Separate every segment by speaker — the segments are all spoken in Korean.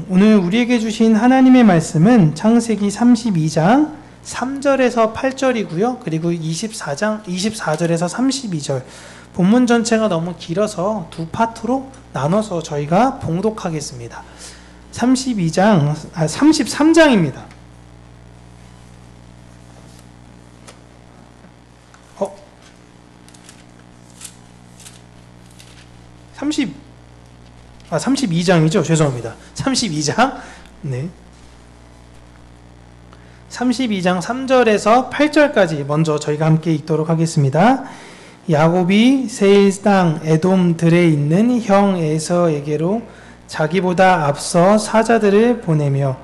Speaker 1: 오늘 우리에게 주신 하나님의 말씀은 창세기 32장 3절에서 8절이고요. 그리고 24절에서 32절. 본문 전체가 너무 길어서 두 파트로 나눠서 저희가 봉독하겠습니다. 33장입니다. 32장이죠. 죄송합니다. 32장. 네. 32장 3절에서 8절까지 먼저 저희가 함께 읽도록 하겠습니다. 야곱이 세일 땅 에돔들에 있는 형 에서에게로 자기보다 앞서 사자들을 보내며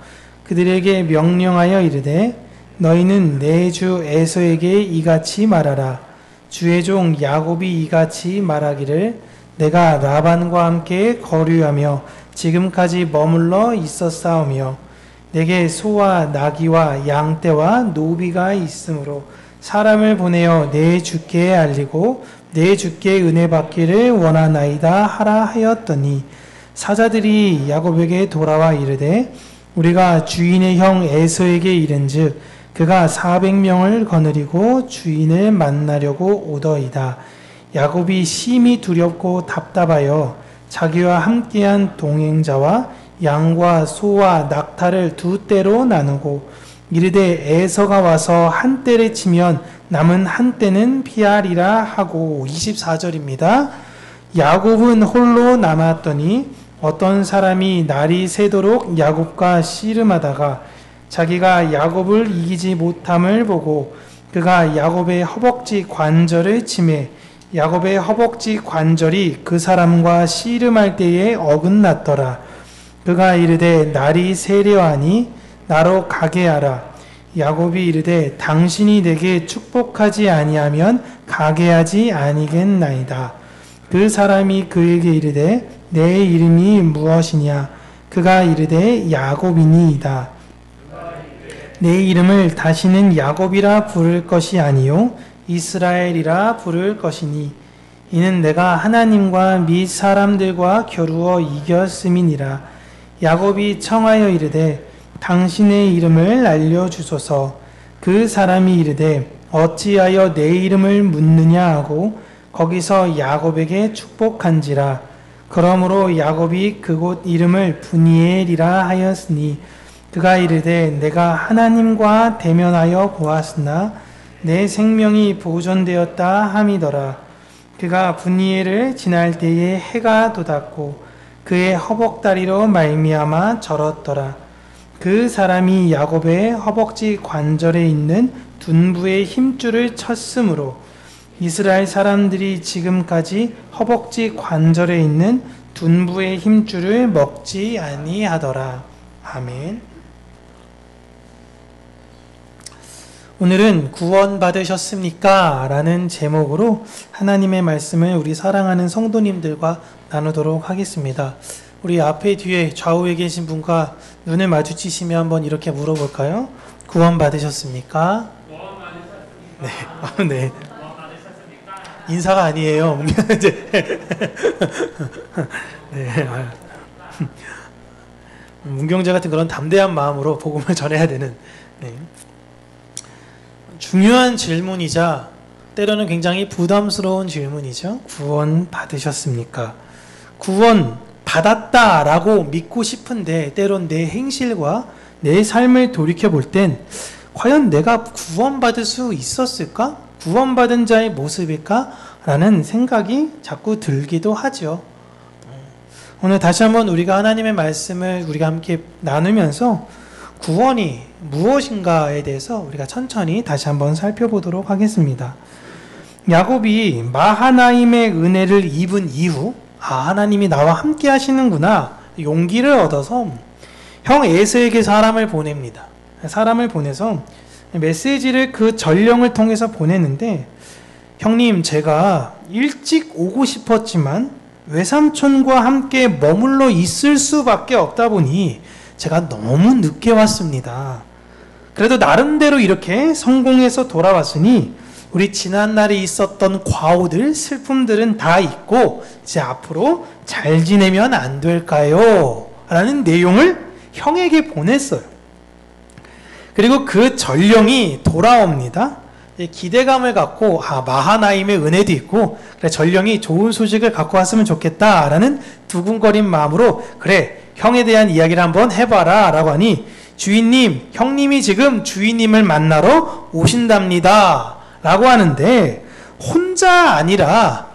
Speaker 1: 그들에게 명령하여 이르되 너희는 내 주 에서에게 이같이 말하라. 주의 종 야곱이 이같이 말하기를 내가 라반과 함께 거류하며 지금까지 머물러 있었사오며 내게 소와 나귀와 양떼와 노비가 있으므로 사람을 보내어 내 주께 알리고 내 주께 은혜 받기를 원하나이다 하라 하였더니 사자들이 야곱에게 돌아와 이르되 우리가 주인의 형 에서에게 이른즉 그가 400명을 거느리고 주인을 만나려고 오더이다. 야곱이 심히 두렵고 답답하여 자기와 함께한 동행자와 양과 소와 낙타를 두 떼로 나누고 이르되 에서가 와서 한 떼를 치면 남은 한 떼는 피하리라 하고 24절입니다. 야곱은 홀로 남았더니 어떤 사람이 날이 새도록 야곱과 씨름하다가 자기가 야곱을 이기지 못함을 보고 그가 야곱의 허벅지 관절을 치매 야곱의 허벅지 관절이 그 사람과 씨름할 때에 어긋났더라. 그가 이르되 날이 세려하니 나로 가게 하라. 야곱이 이르되 당신이 내게 축복하지 아니하면 가게 하지 아니겠나이다. 그 사람이 그에게 이르되 내 이름이 무엇이냐? 그가 이르되 야곱이니이다. 내 이름을 다시는 야곱이라 부를 것이 아니요 이스라엘이라 부를 것이니 이는 내가 하나님과 및 사람들과 겨루어 이겼음이니라. 야곱이 청하여 이르되 당신의 이름을 알려주소서. 그 사람이 이르되 어찌하여 내 이름을 묻느냐 하고 거기서 야곱에게 축복한지라. 그러므로 야곱이 그곳 이름을 브니엘이라 하였으니 그가 이르되 내가 하나님과 대면하여 보았으나 내 생명이 보존되었다 함이더라. 그가 브니엘을 지날 때에 해가 돋았고 그의 허벅다리로 말미암아 절었더라. 그 사람이 야곱의 허벅지 관절에 있는 둔부의 힘줄을 쳤으므로 이스라엘 사람들이 지금까지 허벅지 관절에 있는 둔부의 힘줄을 먹지 아니하더라. 아멘. 오늘은 구원받으셨습니까? 라는 제목으로 하나님의 말씀을 우리 사랑하는 성도님들과 나누도록 하겠습니다. 우리 앞에 뒤에 좌우에 계신 분과 눈을 마주치시면 한번 이렇게 물어볼까요? 구원받으셨습니까? 네. 네. 인사가 아니에요. 네. 문경재 같은 그런 담대한 마음으로 복음을 전해야 되는 네. 중요한 질문이자 때로는 굉장히 부담스러운 질문이죠. 구원 받으셨습니까? 구원 받았다라고 믿고 싶은데 때론 내 행실과 내 삶을 돌이켜볼 땐 과연 내가 구원받을 수 있었을까? 구원받은 자의 모습일까? 라는 생각이 자꾸 들기도 하죠. 오늘 다시 한번 우리가 하나님의 말씀을 우리가 함께 나누면서 구원이 무엇인가에 대해서 우리가 천천히 다시 한번 살펴보도록 하겠습니다. 야곱이 마하나임의 은혜를 입은 이후 하나님이 나와 함께 하시는구나 용기를 얻어서 형 에서에게 사람을 보냅니다. 사람을 보내서 메시지를 그 전령을 통해서 보냈는데 형님 제가 일찍 오고 싶었지만 외삼촌과 함께 머물러 있을 수밖에 없다 보니 제가 너무 늦게 왔습니다. 그래도 나름대로 이렇게 성공해서 돌아왔으니 우리 지난날에 있었던 과오들, 슬픔들은 다 잊고 이제 앞으로 잘 지내면 안 될까요? 라는 내용을 형에게 보냈어요. 그리고 그 전령이 돌아옵니다. 기대감을 갖고 마하나임의 은혜도 있고 그래 전령이 좋은 소식을 갖고 왔으면 좋겠다라는 두근거린 마음으로 그래 형에 대한 이야기를 한번 해봐라 라고 하니 주인님, 형님이 지금 주인님을 만나러 오신답니다 라고 하는데 혼자 아니라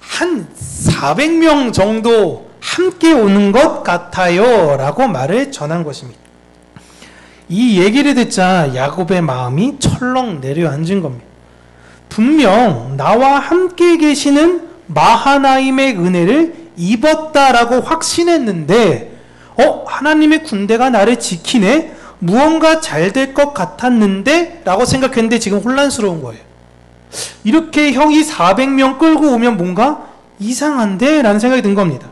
Speaker 1: 한 400명 정도 함께 오는 것 같아요 라고 말을 전한 것입니다. 이 얘기를 듣자 야곱의 마음이 철렁 내려앉은 겁니다. 분명 나와 함께 계시는 마하나임의 은혜를 입었다라고 확신했는데 하나님의 군대가 나를 지키네? 무언가 잘 될 것 같았는데? 라고 생각했는데 지금 혼란스러운 거예요. 이렇게 형이 400명 끌고 오면 뭔가 이상한데? 라는 생각이 든 겁니다.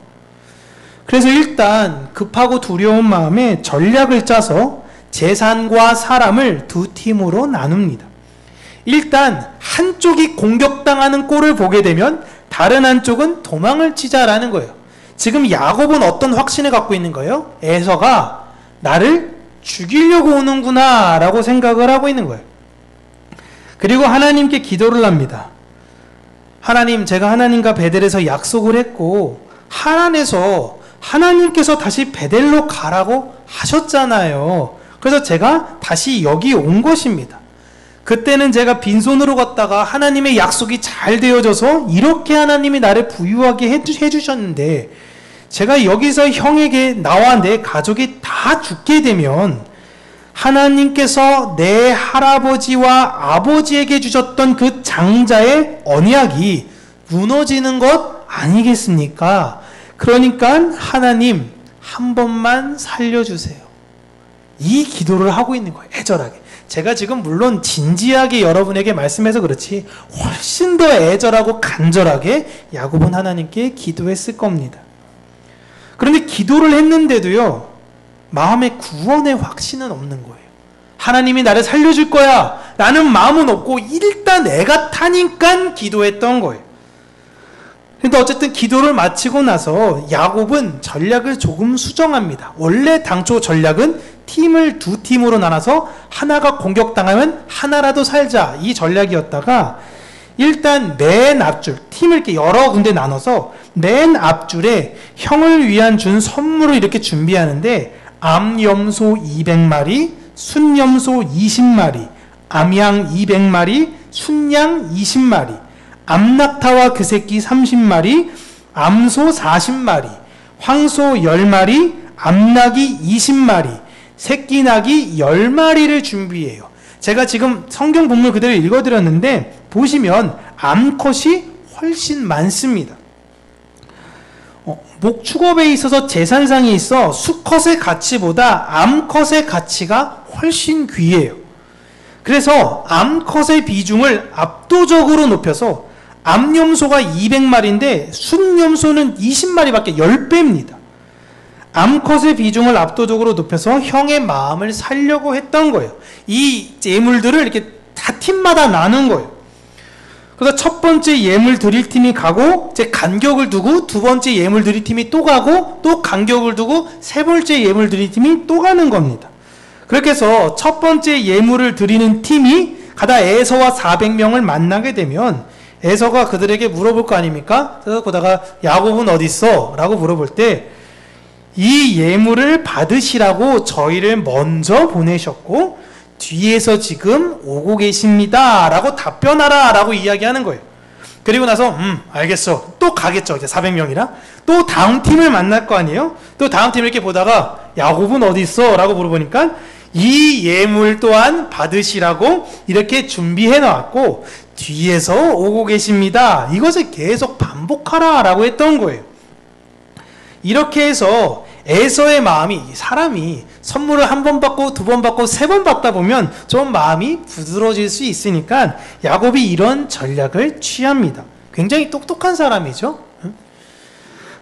Speaker 1: 그래서 일단 급하고 두려운 마음에 전략을 짜서 재산과 사람을 두 팀으로 나눕니다. 일단 한쪽이 공격당하는 꼴을 보게 되면 다른 한쪽은 도망을 치자라는 거예요. 지금 야곱은 어떤 확신을 갖고 있는 거예요? 에서가 나를 죽이려고 오는구나 라고 생각을 하고 있는 거예요. 그리고 하나님께 기도를 합니다. 하나님, 제가 하나님과 베델에서 약속을 했고 하란에서 하나님께서 다시 베델로 가라고 하셨잖아요. 그래서 제가 다시 여기 온 것입니다. 그때는 제가 빈손으로 갔다가 하나님의 약속이 잘 되어져서 이렇게 하나님이 나를 부유하게 해주셨는데 제가 여기서 형에게 나와 내 가족이 다 죽게 되면 하나님께서 내 할아버지와 아버지에게 주셨던 그 장자의 언약이 무너지는 것 아니겠습니까? 그러니까 하나님 한 번만 살려주세요. 이 기도를 하고 있는 거예요. 애절하게. 제가 지금 물론 진지하게 여러분에게 말씀해서 그렇지 훨씬 더 애절하고 간절하게 야곱은 하나님께 기도했을 겁니다. 그런데 기도를 했는데도요, 마음에 구원의 확신은 없는 거예요. 하나님이 나를 살려줄 거야 라는 마음은 없고 일단 애가 타니까 기도했던 거예요. 근데 어쨌든 기도를 마치고 나서 야곱은 전략을 조금 수정합니다. 원래 당초 전략은 팀을 두 팀으로 나눠서 하나가 공격당하면 하나라도 살자, 이 전략이었다가 일단 맨 앞줄, 팀을 이렇게 여러 군데 나눠서 맨 앞줄에 형을 위한 준 선물을 이렇게 준비하는데 암염소 200마리, 순염소 20마리, 암양 200마리, 순양 20마리, 암낙타와 그 새끼 30마리, 암소 40마리, 황소 10마리, 암낙이 20마리, 새끼낙이 10마리를 준비해요. 제가 지금 성경 본문 그대로 읽어드렸는데 보시면 암컷이 훨씬 많습니다. 목축업에 있어서 재산상에 있어 수컷의 가치보다 암컷의 가치가 훨씬 귀해요. 그래서 암컷의 비중을 압도적으로 높여서 암염소가 200마리인데 순염소는 20마리밖에 10배입니다. 암컷의 비중을 압도적으로 높여서 형의 마음을 살려고 했던 거예요. 이 예물들을 이렇게 다 팀마다 나눈 거예요. 그래서 첫 번째 예물 드릴 팀이 가고 이제 간격을 두고 두 번째 예물 드릴 팀이 또 가고 또 간격을 두고 세 번째 예물 드릴 팀이 또 가는 겁니다. 그렇게 해서 첫 번째 예물을 드리는 팀이 가다 에서와 400명을 만나게 되면 에서가 그들에게 물어볼 거 아닙니까? 그래서 보다가 야곱은 어디 있어? 라고 물어볼 때 이 예물을 받으시라고 저희를 먼저 보내셨고 뒤에서 지금 오고 계십니다 라고 답변하라 라고 이야기하는 거예요. 그리고 나서 알겠어. 또 가겠죠. 이제 400명이라 또 다음 팀을 만날 거 아니에요. 또 다음 팀을 이렇게 보다가 야곱은 어디 있어? 라고 물어보니까 이 예물 또한 받으시라고 이렇게 준비해 놨고 뒤에서 오고 계십니다. 이것을 계속 반복하라 라고 했던 거예요. 이렇게 해서 에서의 마음이, 사람이 선물을 한 번 받고 두 번 받고 세 번 받다 보면 좀 마음이 부드러워질 수 있으니까 야곱이 이런 전략을 취합니다. 굉장히 똑똑한 사람이죠.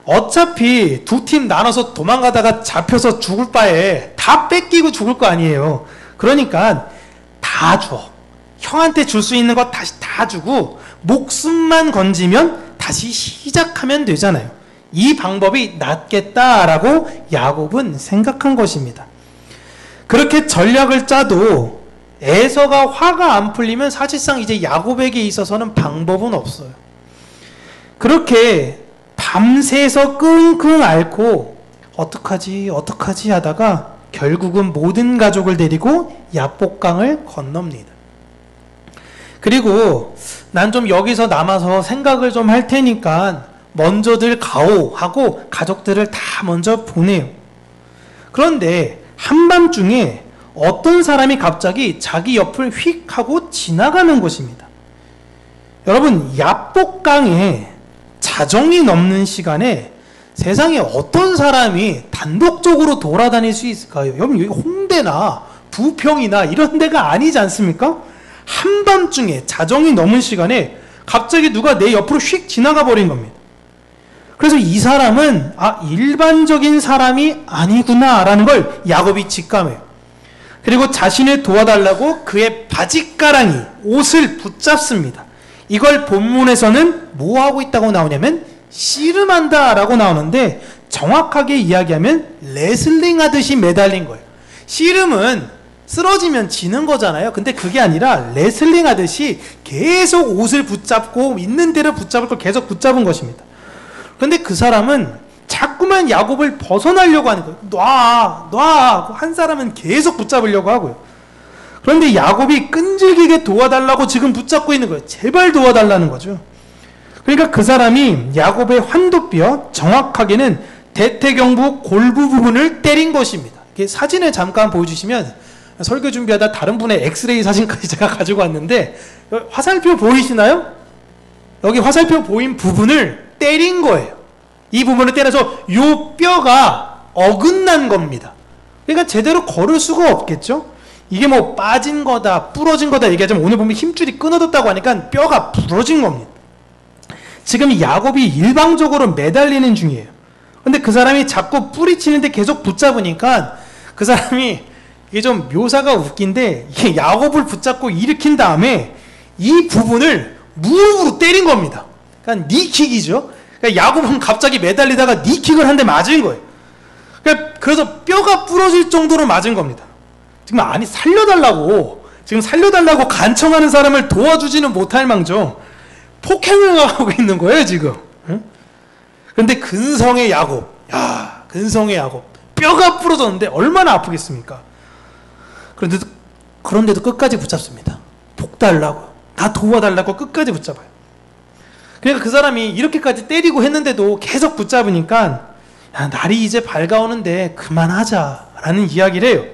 Speaker 1: 어차피 두 팀 나눠서 도망가다가 잡혀서 죽을 바에 다 뺏기고 죽을 거 아니에요. 그러니까 다 줘. 형한테 줄 수 있는 거 다시 다 주고 목숨만 건지면 다시 시작하면 되잖아요. 이 방법이 낫겠다라고 야곱은 생각한 것입니다. 그렇게 전략을 짜도 에서가 화가 안 풀리면 사실상 이제 야곱에게 있어서는 방법은 없어요. 그렇게 밤새서 끙끙 앓고 어떡하지 하다가 결국은 모든 가족을 데리고 야복강을 건넙니다. 그리고 난 좀 여기서 남아서 생각을 좀 할 테니까 먼저들 가오 하고 가족들을 다 먼저 보내요. 그런데 한밤중에 어떤 사람이 갑자기 자기 옆을 휙 하고 지나가는 것입니다. 여러분, 야복강에 자정이 넘는 시간에 세상에 어떤 사람이 단독적으로 돌아다닐 수 있을까요? 여러분, 여기 홍대나 부평이나 이런 데가 아니지 않습니까? 한밤중에 자정이 넘은 시간에 갑자기 누가 내 옆으로 휙 지나가 버린 겁니다. 그래서 이 사람은 일반적인 사람이 아니구나라는 걸 야곱이 직감해요. 그리고 자신을 도와달라고 그의 바짓가랑이, 옷을 붙잡습니다. 이걸 본문에서는 뭐 하고 있다고 나오냐면 씨름한다 라고 나오는데, 정확하게 이야기하면 레슬링 하듯이 매달린 거예요. 씨름은 쓰러지면 지는 거잖아요. 근데 그게 아니라 레슬링 하듯이 계속 옷을 붙잡고 있는 대로 붙잡을 걸 계속 붙잡은 것입니다. 근데 그 사람은 자꾸만 야곱을 벗어나려고 하는 거예요. 놔 한 사람은 계속 붙잡으려고 하고요. 그런데 야곱이 끈질기게 도와달라고 지금 붙잡고 있는 거예요. 제발 도와달라는 거죠. 그러니까 그 사람이 야곱의 환도뼈, 정확하게는 대퇴경부 골부 부분을 때린 것입니다. 사진을 잠깐 보여주시면, 설교 준비하다 다른 분의 엑스레이 사진까지 제가 가지고 왔는데, 화살표 보이시나요? 여기 화살표 보인 부분을 때린 거예요. 이 부분을 때려서 요 뼈가 어긋난 겁니다. 그러니까 제대로 걸을 수가 없겠죠? 이게 뭐 빠진 거다, 부러진 거다 얘기하자면 오늘 보면 힘줄이 끊어졌다고 하니까 뼈가 부러진 겁니다. 지금 야곱이 일방적으로 매달리는 중이에요. 근데 그 사람이 자꾸 뿌리치는데 계속 붙잡으니까 그 사람이, 이게 좀 묘사가 웃긴데, 이게 야곱을 붙잡고 일으킨 다음에 이 부분을 무릎으로 때린 겁니다. 그러니까 니킥이죠. 그러니까 야곱은 갑자기 매달리다가 니킥을 한 대 맞은 거예요. 그래서 뼈가 부러질 정도로 맞은 겁니다. 지금 살려달라고 간청하는 사람을 도와주지는 못할 망정 폭행을 하고 있는 거예요, 지금. 그런데 근성의 야곱, 뼈가 부러졌는데 얼마나 아프겠습니까? 그런데도 끝까지 붙잡습니다. 복 달라고, 다 도와달라고 끝까지 붙잡아요. 그러니까 그 사람이 이렇게까지 때리고 했는데도 계속 붙잡으니까, 날이 이제 밝아오는데 그만하자라는 이야기를 해요.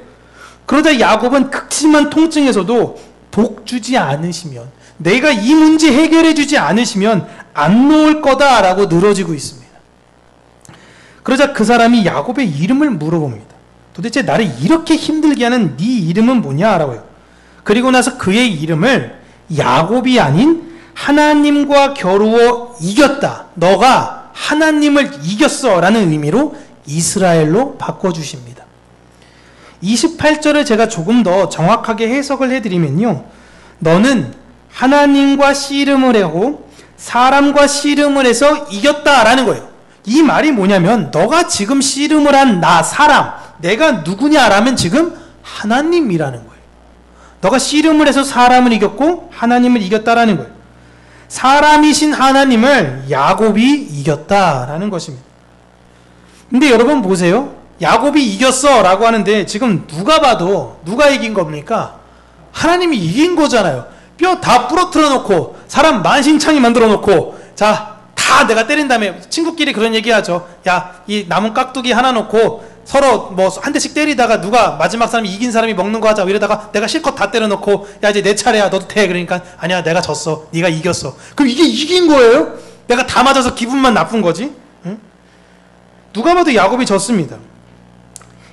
Speaker 1: 그러자 야곱은 극심한 통증에서도 복 주지 않으시면, 내가 이 문제 해결해 주지 않으시면 안 놓을 거다라고 늘어지고 있습니다. 그러자 그 사람이 야곱의 이름을 물어봅니다. 도대체 나를 이렇게 힘들게 하는 네 이름은 뭐냐라고요. 그리고 나서 그의 이름을 야곱이 아닌 하나님과 겨루어 이겼다, 너가 하나님을 이겼어 라는 의미로 이스라엘로 바꿔주십니다. 28절을 제가 조금 더 정확하게 해석을 해드리면요, 너는 하나님과 씨름을 하고 사람과 씨름을 해서 이겼다라는 거예요. 이 말이 뭐냐면, 너가 지금 씨름을 한 나, 사람, 내가 누구냐라면 지금 하나님이라는 거예요. 너가 씨름을 해서 사람을 이겼고 하나님을 이겼다라는 거예요. 사람이신 하나님을 야곱이 이겼다라는 것입니다. 근데 여러분 보세요. 야곱이 이겼어 라고 하는데 지금 누가 봐도 누가 이긴 겁니까? 하나님이 이긴 거잖아요. 뼈 다 부러뜨려 놓고 사람 만신창이 만들어 놓고, 자, 다 내가 때린 다음에 친구끼리 그런 얘기 하죠. 야, 이 나무 깍두기 하나 놓고 서로 뭐 한 대씩 때리다가 누가 마지막 사람이 이긴 사람이 먹는 거 하자 이러다가 내가 실컷 다 때려 놓고, 야 이제 내 차례야, 너도 돼. 그러니까 아니야, 내가 졌어, 네가 이겼어. 그럼 이게 이긴 거예요? 내가 다 맞아서 기분만 나쁜 거지? 응? 누가 봐도 야곱이 졌습니다.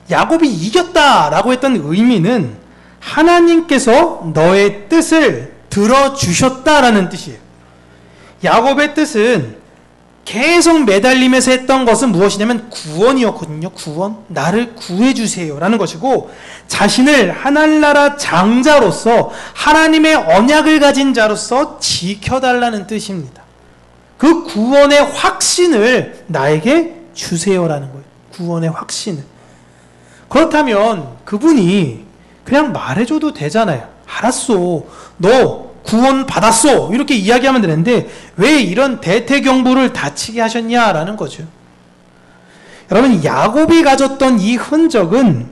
Speaker 1: 야곱이 이겼다라고 했던 의미는 하나님께서 너의 뜻을 들어주셨다라는 뜻이에요. 야곱의 뜻은 계속 매달리면서 했던 것은 무엇이냐면 구원이었거든요. 구원, 나를 구해주세요 라는 것이고, 자신을 하늘나라 장자로서 하나님의 언약을 가진 자로서 지켜달라는 뜻입니다. 그 구원의 확신을 나에게 주세요라는 거예요. 구원의 확신을. 그렇다면 그분이 그냥 말해줘도 되잖아요. 알았어, 너 구원 받았어, 이렇게 이야기하면 되는데 왜 이런 대퇴경보를 다치게 하셨냐라는 거죠. 여러분, 야곱이 가졌던 이 흔적은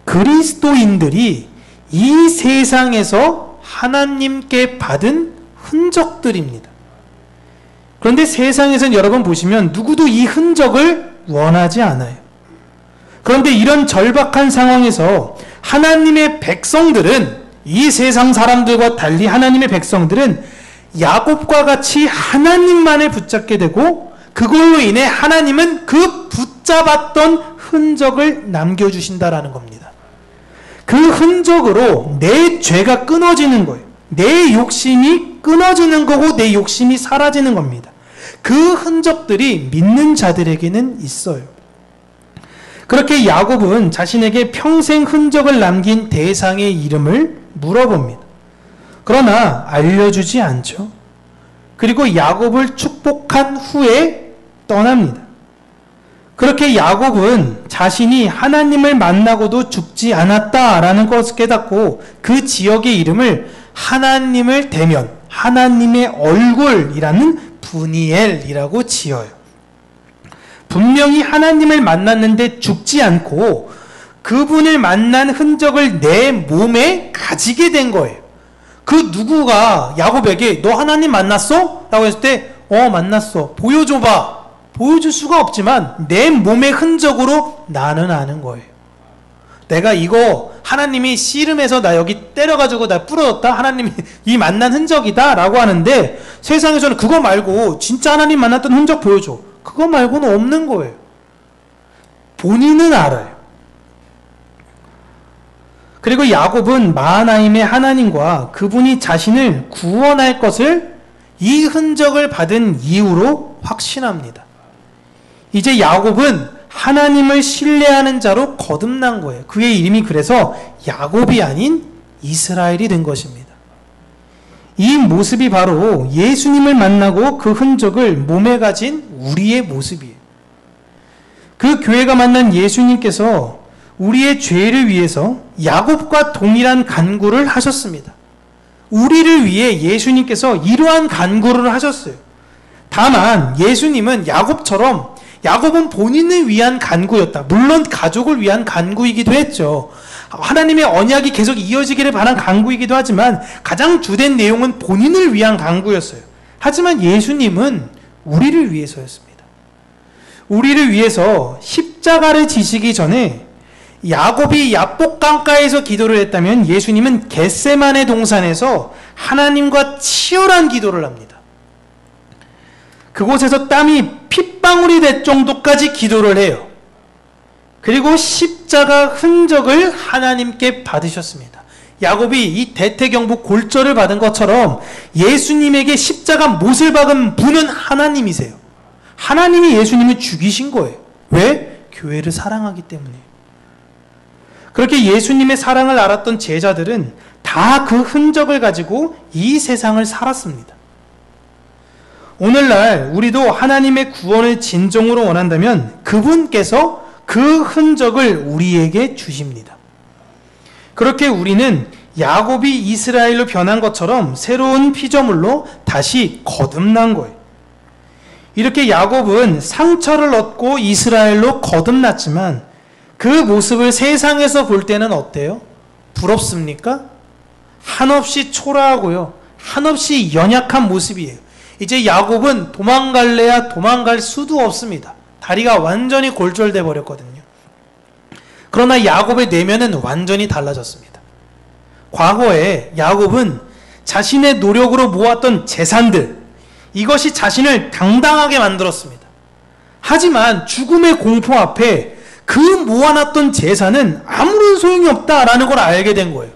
Speaker 1: 그리스도인들이 이 세상에서 하나님께 받은 흔적들입니다. 그런데 세상에서는 여러분 보시면 누구도 이 흔적을 원하지 않아요. 그런데 이런 절박한 상황에서 하나님의 백성들은, 이 세상 사람들과 달리 하나님의 백성들은 야곱과 같이 하나님만을 붙잡게 되고, 그걸로 인해 하나님은 그 붙잡았던 흔적을 남겨주신다라는 겁니다. 그 흔적으로 내 죄가 끊어지는 거예요. 내 욕심이 끊어지는 거고 내 욕심이 사라지는 겁니다. 그 흔적들이 믿는 자들에게는 있어요. 그렇게 야곱은 자신에게 평생 흔적을 남긴 대상의 이름을 물어봅니다. 그러나 알려주지 않죠. 그리고 야곱을 축복한 후에 떠납니다. 그렇게 야곱은 자신이 하나님을 만나고도 죽지 않았다라는 것을 깨닫고 그 지역의 이름을 하나님을 대면, 하나님의 얼굴이라는 브니엘이라고 지어요. 분명히 하나님을 만났는데 죽지 않고 그분을 만난 흔적을 내 몸에 가지게 된 거예요. 그 누구가 야곱에게 너 하나님 만났어? 라고 했을 때 만났어. 보여줘봐. 보여줄 수가 없지만 내 몸의 흔적으로 나는 아는 거예요. 내가 이거 하나님이 씨름해서 나 여기 때려가지고 나 부러졌다, 하나님이 이 만난 흔적이다 라고 하는데, 세상에서는 그거 말고 진짜 하나님 만났던 흔적 보여줘, 그거 말고는 없는 거예요. 본인은 알아요. 그리고 야곱은 마하나임의 하나님과 그분이 자신을 구원할 것을 이 흔적을 받은 이후로 확신합니다. 이제 야곱은 하나님을 신뢰하는 자로 거듭난 거예요. 그의 이름이 그래서 야곱이 아닌 이스라엘이 된 것입니다. 이 모습이 바로 예수님을 만나고 그 흔적을 몸에 가진 우리의 모습이에요. 그 교회가 만난 예수님께서 우리의 죄를 위해서 야곱과 동일한 간구를 하셨습니다. 우리를 위해 예수님께서 이러한 간구를 하셨어요. 다만 예수님은 야곱은 본인을 위한 간구였다. 물론 가족을 위한 간구이기도 했죠. 하나님의 언약이 계속 이어지기를 바란 간구이기도 하지만 가장 주된 내용은 본인을 위한 간구였어요. 하지만 예수님은 우리를 위해서였습니다. 우리를 위해서 십자가를 지시기 전에 야곱이 야복 강가에서 기도를 했다면 예수님은 겟세마네 동산에서 하나님과 치열한 기도를 합니다. 그곳에서 땀이 핏방울이 될 정도까지 기도를 해요. 그리고 십자가 흔적을 하나님께 받으셨습니다. 야곱이 이 대퇴경보 골절을 받은 것처럼 예수님에게 십자가 못을 박은 분은 하나님이세요. 하나님이 예수님을 죽이신 거예요. 왜? 교회를 사랑하기 때문에. 그렇게 예수님의 사랑을 알았던 제자들은 다 그 흔적을 가지고 이 세상을 살았습니다. 오늘날 우리도 하나님의 구원을 진정으로 원한다면 그분께서 그 흔적을 우리에게 주십니다. 그렇게 우리는 야곱이 이스라엘로 변한 것처럼 새로운 피조물로 다시 거듭난 거예요. 이렇게 야곱은 상처를 얻고 이스라엘로 거듭났지만 그 모습을 세상에서 볼 때는 어때요? 부럽습니까? 한없이 초라하고요, 한없이 연약한 모습이에요. 이제 야곱은 도망갈래야 도망갈 수도 없습니다. 다리가 완전히 골절돼 버렸거든요. 그러나 야곱의 내면은 완전히 달라졌습니다. 과거에 야곱은 자신의 노력으로 모았던 재산들, 이것이 자신을 당당하게 만들었습니다. 하지만 죽음의 공포 앞에 그 모아놨던 재산은 아무런 소용이 없다라는 걸 알게 된 거예요.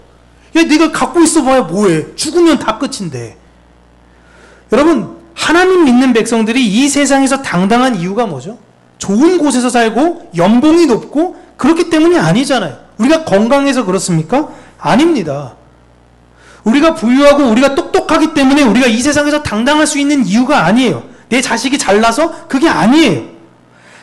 Speaker 1: 야, 네가 갖고 있어봐야 뭐해? 죽으면 다 끝인데. 여러분, 하나님 믿는 백성들이 이 세상에서 당당한 이유가 뭐죠? 좋은 곳에서 살고 연봉이 높고 그렇기 때문이 아니잖아요. 우리가 건강해서 그렇습니까? 아닙니다. 우리가 부유하고 우리가 똑똑하기 때문에 우리가 이 세상에서 당당할 수 있는 이유가 아니에요. 내 자식이 잘나서 그게 아니에요.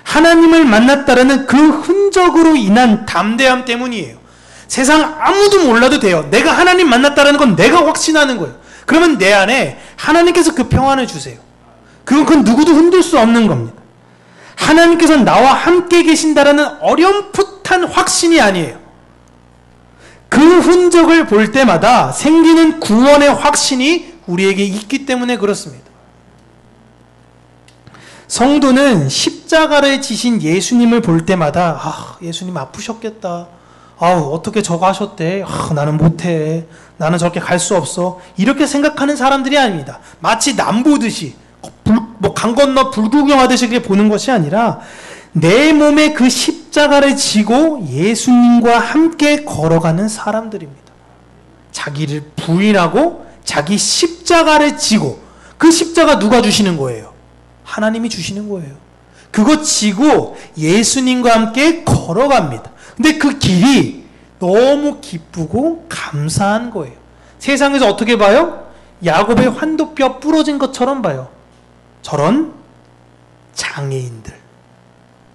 Speaker 1: 하나님을 만났다라는 그 흔적으로 인한 담대함 때문이에요. 세상 아무도 몰라도 돼요. 내가 하나님 만났다라는 건 내가 확신하는 거예요. 그러면 내 안에 하나님께서 그 평안을 주세요. 그건 누구도 흔들 수 없는 겁니다. 하나님께서 나와 함께 계신다라는 어렴풋한 확신이 아니에요. 그 흔적을 볼 때마다 생기는 구원의 확신이 우리에게 있기 때문에 그렇습니다. 성도는 십자가를 지신 예수님을 볼 때마다 예수님 아프셨겠다. 어떻게 저거 하셨대. 나는 못해. 나는 저렇게 갈 수 없어. 이렇게 생각하는 사람들이 아닙니다. 마치 남 보듯이 강 건너 불구경하듯이 그렇게 보는 것이 아니라 내 몸에 그 십자가를 지고 예수님과 함께 걸어가는 사람들입니다. 자기를 부인하고 자기 십자가를 지고, 그 십자가 누가 주시는 거예요? 하나님이 주시는 거예요. 그거 지고 예수님과 함께 걸어갑니다. 근데 그 길이 너무 기쁘고 감사한 거예요. 세상에서 어떻게 봐요? 야곱의 환도뼈 부러진 것처럼 봐요. 저런 장애인들,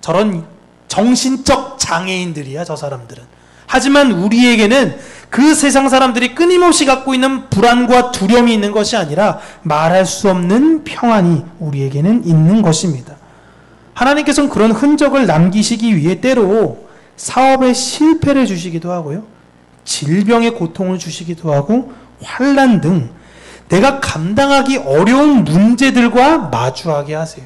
Speaker 1: 저런 정신적 장애인들이야 저 사람들은. 하지만 우리에게는 그 세상 사람들이 끊임없이 갖고 있는 불안과 두려움이 있는 것이 아니라 말할 수 없는 평안이 우리에게는 있는 것입니다. 하나님께서는 그런 흔적을 남기시기 위해 때로 사업의 실패를 주시기도 하고요, 질병의 고통을 주시기도 하고, 환난 등 내가 감당하기 어려운 문제들과 마주하게 하세요.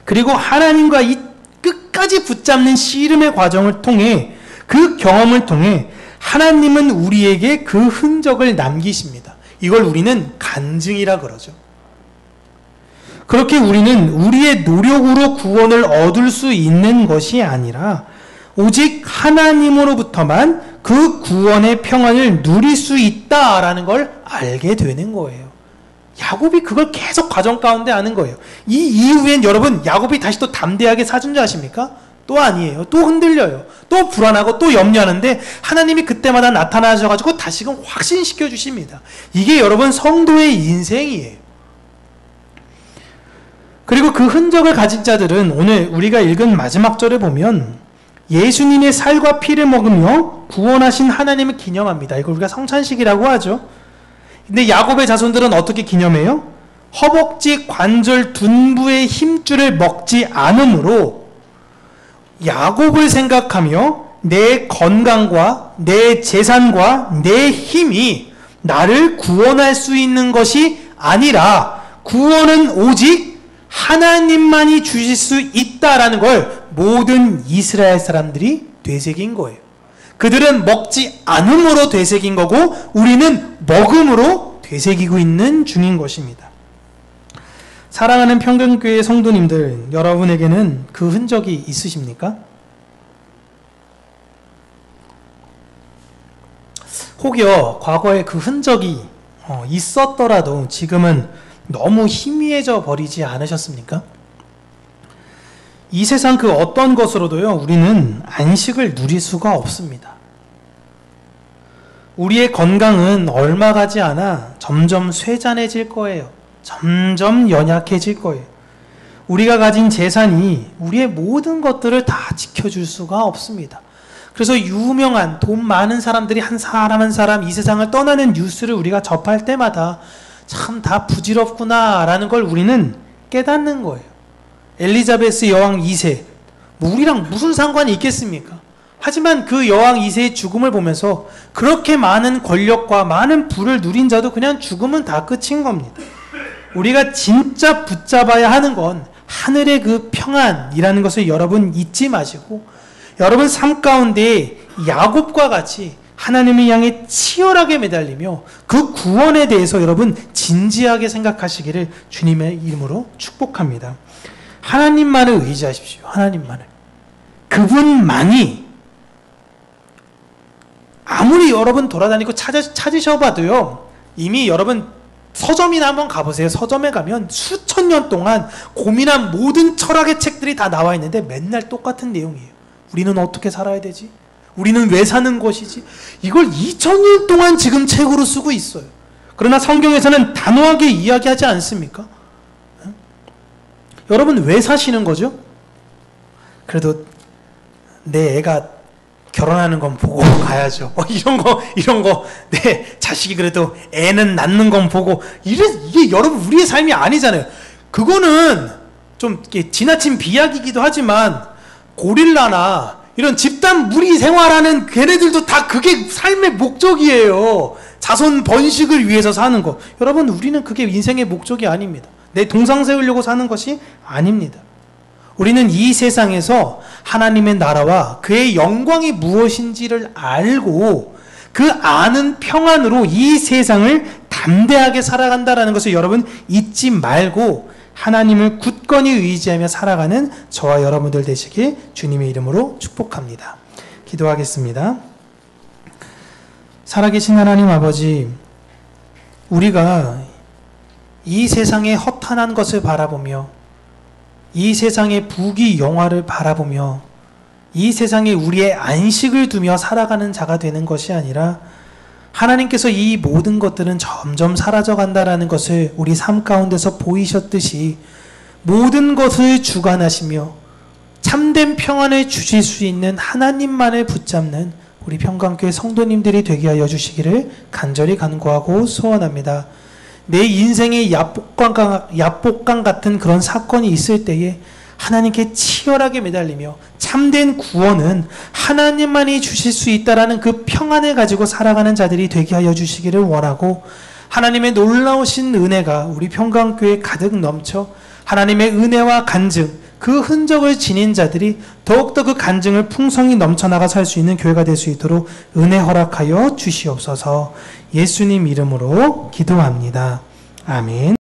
Speaker 1: 그리고 하나님과 이 끝까지 붙잡는 씨름의 과정을 통해, 그 경험을 통해 하나님은 우리에게 그 흔적을 남기십니다. 이걸 우리는 간증이라 그러죠. 그렇게 우리는 우리의 노력으로 구원을 얻을 수 있는 것이 아니라 오직 하나님으로부터만 그 구원의 평안을 누릴 수 있다라는 걸 알게 되는 거예요. 야곱이 그걸 계속 과정 가운데 아는 거예요. 이 이후엔 여러분, 야곱이 다시 또 담대하게 사준 줄 아십니까? 또 아니에요. 또 흔들려요. 또 불안하고 또 염려하는데 하나님이 그때마다 나타나셔가지고 다시금 확신시켜 주십니다. 이게 여러분 성도의 인생이에요. 그리고 그 흔적을 가진 자들은 오늘 우리가 읽은 마지막 절에 보면 예수님의 살과 피를 먹으며 구원하신 하나님을 기념합니다. 이걸 우리가 성찬식이라고 하죠. 근데 야곱의 자손들은 어떻게 기념해요? 허벅지, 관절, 둔부의 힘줄을 먹지 않으므로 야곱을 생각하며 내 건강과 내 재산과 내 힘이 나를 구원할 수 있는 것이 아니라 구원은 오직 하나님만이 주실 수 있다라는 걸 모든 이스라엘 사람들이 되새긴 거예요. 그들은 먹지 않음으로 되새긴 거고 우리는 먹음으로 되새기고 있는 중인 것입니다. 사랑하는 평균교회 성도님들, 여러분에게는 그 흔적이 있으십니까? 혹여 과거에 그 흔적이 있었더라도 지금은 너무 희미해져 버리지 않으셨습니까? 이 세상 그 어떤 것으로도요, 우리는 안식을 누릴 수가 없습니다. 우리의 건강은 얼마 가지 않아 점점 쇠잔해질 거예요. 점점 연약해질 거예요. 우리가 가진 재산이 우리의 모든 것들을 다 지켜줄 수가 없습니다. 그래서 유명한 돈 많은 사람들이 한 사람 한 사람 이 세상을 떠나는 뉴스를 우리가 접할 때마다 참 다 부질없구나 라는 걸 우리는 깨닫는 거예요. 엘리자베스 여왕 2세, 우리랑 무슨 상관이 있겠습니까? 하지만 그 여왕 2세의 죽음을 보면서 그렇게 많은 권력과 많은 부를 누린 자도 그냥 죽으면 다 끝인 겁니다. 우리가 진짜 붙잡아야 하는 건 하늘의 그 평안이라는 것을 여러분 잊지 마시고, 여러분 삶 가운데 야곱과 같이 하나님을 향해 치열하게 매달리며 그 구원에 대해서 여러분 진지하게 생각하시기를 주님의 이름으로 축복합니다. 하나님만을 의지하십시오. 하나님만을. 그분만이 아무리 여러분 돌아다니고 찾으셔봐도요, 이미 여러분 서점이나 한번 가보세요. 서점에 가면 수천 년 동안 고민한 모든 철학의 책들이 다 나와 있는데 맨날 똑같은 내용이에요. 우리는 어떻게 살아야 되지? 우리는 왜 사는 것이지? 이걸 2000년 동안 지금 책으로 쓰고 있어요. 그러나 성경에서는 단호하게 이야기하지 않습니까? 여러분 왜 사시는 거죠? 그래도 내 애가 결혼하는 건 보고 가야죠. 이런 거, 내 자식이 그래도 애는 낳는 건 보고, 이게 여러분 우리의 삶이 아니잖아요. 그거는 좀 지나친 비약이기도 하지만, 고릴라나 이런 집단 무리 생활하는 걔네들도 다 그게 삶의 목적이에요. 자손 번식을 위해서 사는 거. 여러분, 우리는 그게 인생의 목적이 아닙니다. 내 동상 세우려고 사는 것이 아닙니다. 우리는 이 세상에서 하나님의 나라와 그의 영광이 무엇인지를 알고 그 아는 평안으로 이 세상을 담대하게 살아간다는 것을 여러분 잊지 말고 하나님을 굳건히 의지하며 살아가는 저와 여러분들 되시길 주님의 이름으로 축복합니다. 기도하겠습니다. 살아계신 하나님 아버지, 우리가 이 세상의 허탄한 것을 바라보며 이 세상의 부귀 영화를 바라보며 이 세상에 우리의 안식을 두며 살아가는 자가 되는 것이 아니라 하나님께서 이 모든 것들은 점점 사라져간다라는 것을 우리 삶 가운데서 보이셨듯이 모든 것을 주관하시며 참된 평안을 주실 수 있는 하나님만을 붙잡는 우리 평강교회 성도님들이 되게 하여 주시기를 간절히 간구하고 소원합니다. 내 인생의 약복강 같은 그런 사건이 있을 때에 하나님께 치열하게 매달리며 참된 구원은 하나님만이 주실 수 있다라는 그 평안을 가지고 살아가는 자들이 되게 하여 주시기를 원하고, 하나님의 놀라우신 은혜가 우리 평강교회에 가득 넘쳐 하나님의 은혜와 간증, 그 흔적을 지닌 자들이 더욱더 그 간증을 풍성히 넘쳐나가 살 수 있는 교회가 될 수 있도록 은혜 허락하여 주시옵소서. 예수님 이름으로 기도합니다. 아멘.